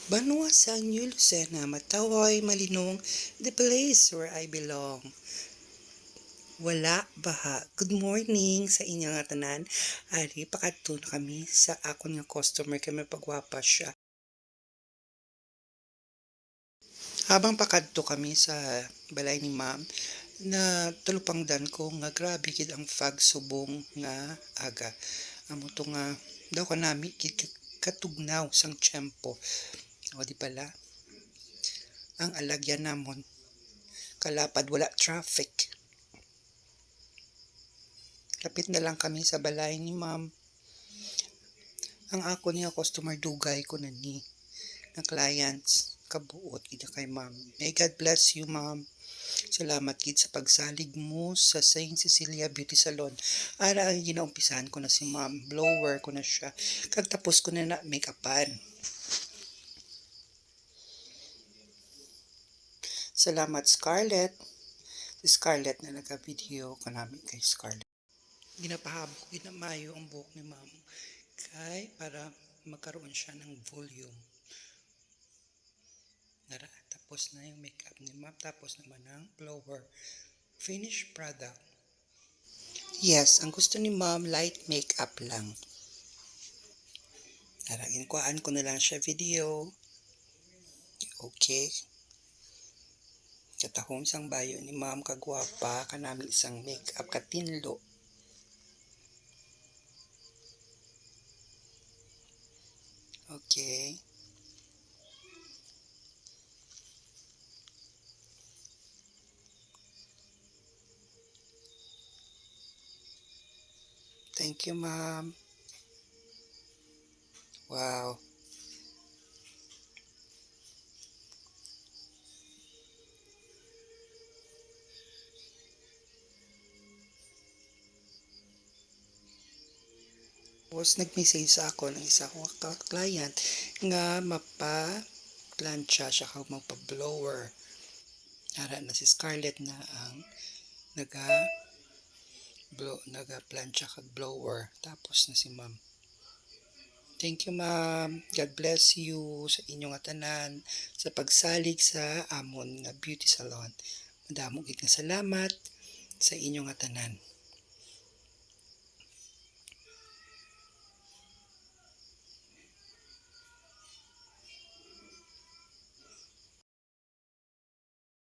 Banwa sa New Lucena, Mataway, Malinong, the place where I belong. Wala baha. Good morning sa inyong tanan. Ari, pakadto na kami sa akon nga customer kami pagwapa siya. Habang pakadto kami sa balay ni ma'am, na talupangdan ko nga grabe gid ang fog subong nga aga. Amo to nga daw kanami gid katugnaw sang tiyempo. O di pala, ang alagyan namon kalapad wala traffic. Kapit na lang kami sa balay ni ma'am. Ang ako niya customer dugay ko na ni na clients kabuot gid kay ma'am. May God bless you ma'am. Salamat gid sa pagsalig mo sa Saint Cecilia Beauty Salon. Ara ang ginaumpisahan ko na si ma'am, blower ko na siya. Kag tapos ko na make-upan. Salamat Scarlett. Si Scarlett na nagka-video kanami kay Scarlett. Ginapahabok ginamayo ang buhok ni ma'am kay para magkaroon siya ng volume. Tapos na yung makeup ni ma'am, tapos naman ang blower. Finished product. Yes, ang gusto ni ma'am light makeup lang. Ginkuhaan ko na lang siya video. Okay. Katahong isang bayo ni ma'am kagwapa kanami isang makeup katinlo. Okay. Thank you, ma'am. Wow. Tapos nag-message sa ako ng isa kong client nga mapa-plancha siya kag magpa-blower. Ara na si Scarlett na ang naga-plancha kag blower. Tapos na si ma'am. Thank you ma'am. God bless you sa inyong tanan sa pagsalig sa amon nga beauty salon. Madamo gid nga salamat sa inyong tanan.